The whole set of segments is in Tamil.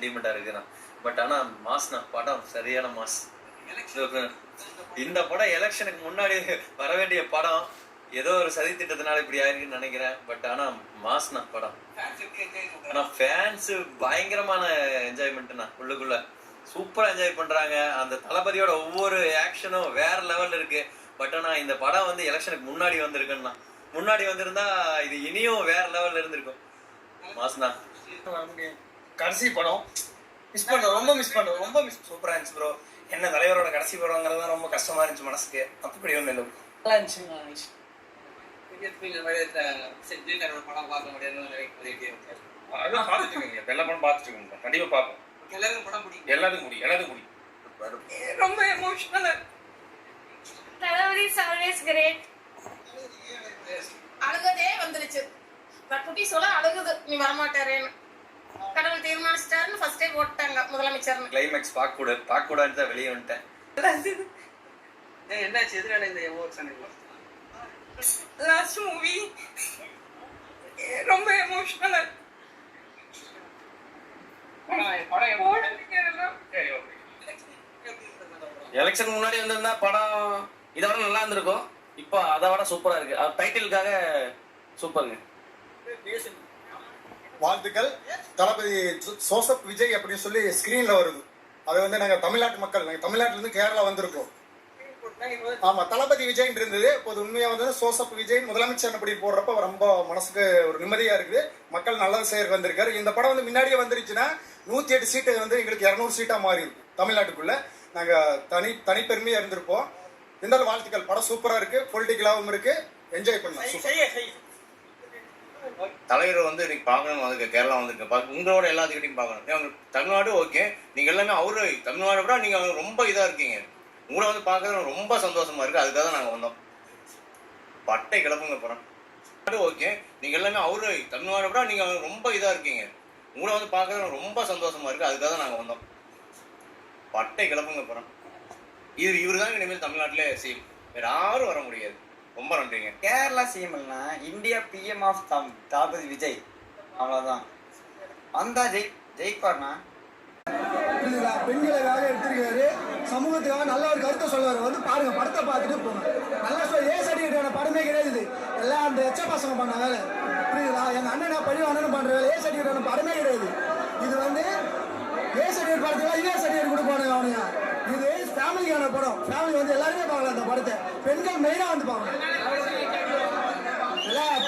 சென்டிமெண்டா இருக்குண்ணா. பட் ஆனா மாஸ்ண்ணா, படம் சரியான மாஸ். இந்த படம் எலெக்ஷனுக்கு முன்னாடி வர வேண்டிய படம். ஏதோ ஒரு சதி திட்டத்தினால இப்படி ஆயிருக்குன்னு நினைக்கிறேன். பட் ஆனா மாஸ்ண்ணா படம். ஆனா ஃபேன்ஸ் பயங்கரமான என்ஜாய்மெண்ட்ண்ணா. உள்ளுக்குள்ள சூப்பரா என்ஜாய் பண்றாங்க. அந்த தளபதியோட ஒவ்வொரு ஆக்ஷனும் வேற லெவல்ல இருக்கு. பட் ஆனா இந்த படம் வந்து எலெக்ஷனுக்கு முன்னாடி வந்திருக்குன்னா, முன்னாடி வந்திருந்தா இது இனியும் வேற லெவல்ல இருந்திருக்கும். மாஸ்ண்ணா. கடைசி படம் மிஸ் பண்ணோம், ரொம்ப மிஸ். சூப்பரா இருந்துச்சு ப்ரோ. என்ன தலைவரோட கடைசி படங்கிறது ரொம்ப கஷ்டமா இருந்துச்சு மனசுக்கு. அப்படி ஒன்றும் இல்லை, நல்லா இருந்துச்சு. படம் பார்க்க முடியாது. அதான் பார்த்துட்டு இருக்கீங்க, எல்லா படம் பார்த்துட்டு இருக்கீங்க. கண்டிப்பா பார்ப்போம். எல்லாருக்கும் படம் பிடிக்கும். எல்லாத்துக்கும் பிடிக்கும். ரொம்ப emotional. Thalapathy is always great. அழுகதே வந்துருச்சு. குட்டி சொல்ல அழுகுது, நீ வரமாட்டாரேன்னு. கடவுள் தீர்மானிச்சிட்டாருன்னு ஃபர்ஸ்டே போட்டாங்க முதலமைச்சர். கிளைமேக்ஸ் பார்க்க கூடாதுன்னு தான் வெளியே வந்துட்டேன். என்னாச்சு, எதிரான இந்த எமோஷன்? லாஸ்ட் மூவி ரொம்ப எமோஷனல். எலெக்ஷன் முன்னாடி வந்திருந்தா படம் இதை விட நல்லா இருந்திருக்கும். இப்போ அதை விட சூப்பரா இருக்கு. டைட்டிலுக்காக சூப்பருங்க. வாழ்த்துக்கள். தளபதி ஜோசப் விஜய் அப்படின்னு சொல்லி ஸ்கிரீன்ல வருது. அது வந்து நாங்க தமிழ்நாட்டு மக்கள், நாங்க தமிழ்நாட்டுல இருந்து கேரளா வந்திருக்கோம். ஆமா, தளபதி விஜய் இருந்தது. இப்போது உண்மையா வந்து ஜோசப் விஜய் முதலமைச்சர் அப்படி போடுறப்ப ரொம்ப மனசுக்கு ஒரு நிம்மதியா இருக்குது. மக்கள் நல்லது செய்ய வந்திருக்காரு. இந்த படம் வந்து முன்னாடியே வந்துருச்சுன்னா 108 சீட்டு வந்து எங்களுக்கு 200 சீட்டா மாறி இருக்கும். தமிழ்நாட்டுக்குள்ள நாங்க தனிப்பெருமையா இருந்திருப்போம். இருந்தாலும் வாழ்த்துக்கள். படம் சூப்பரா இருக்கு, பொலிட்டிக்கலாவும் இருக்கு, என்ஜாய் பண்ணலாம். தலைவர் வந்து இன்னைக்கு பார்க்கணும், அதுக்கு கேரளா வந்துருக்கு. உங்களோட எல்லாத்துக்கிட்டையும் பார்க்கணும். தமிழ்நாடு ஓகே, நீங்க எல்லாமே அவரு தமிழ்நாடு விட நீங்க ரொம்ப இதா இருக்கீங்க. உங்களை வந்து பார்க்கறது ரொம்ப சந்தோஷமா இருக்கு. அதுக்காக தான் நாங்க வந்தோம். பட்டை கிளப்புங்க போறோம். ஓகே, நீங்க எல்லாமே அவரு தமிழ்நாடு விட நீங்க ரொம்ப இதா இருக்கீங்க. உங்களை வந்து பார்க்கறது ரொம்ப சந்தோஷமா இருக்கு. அதுக்காக தான் நாங்க வந்தோம். பட்டை கிளப்புங்க போறோம். இவரு தான் இனிமேல் தமிழ்நாட்டிலே சிஎம், வேற யாரும் வர முடியாது. ரொம்ப நன்றிங்க. கேரளா சிஎம்னா இந்தியா பிஎம் ஆஃப் தளபதி விஜய், அவ்வளவுதான். வந்தா ஜெயிப்பார்னா. பெண்களுக்காக எடுத்திருக்காரு, சமூகத்துக்காக நல்ல ஒரு கருத்தை சொல்லுவாரு. வந்து பாருங்க, படத்தை பார்த்துட்டு போங்க. நல்லா ஏ சர்டிஃபிகேட்டான படமே கிடையாது. எல்லாம் அந்த எச்ச பசங்க பண்ண வேலை, புரியுதுங்களா? எங்க அண்ணனா பழி அண்ணன் பண்ற வேலை. ஏ சர்டிஃபிகேட்டான படமே கிடையாது. இது வந்து ஏ சர்டிஃபிகேட் படத்துக்கு இதே சர்டிஃபிகேட் கொடுப்பானுங்க அவனுங்க. இது ஃபேமிலியான படம். ஃபேமிலி வந்து எல்லாருமே பார்க்கலாம் அந்த படத்தை. பெண்கள் மெயினா வந்து பார்க்கணும்.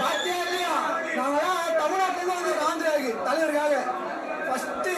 பாத்தியா இல்லையா? நாங்களாம் தமிழ்நாட்டில இருந்து வந்து ஆந்திராவுக்கு தலைவருக்காக ஃபர்ஸ்ட்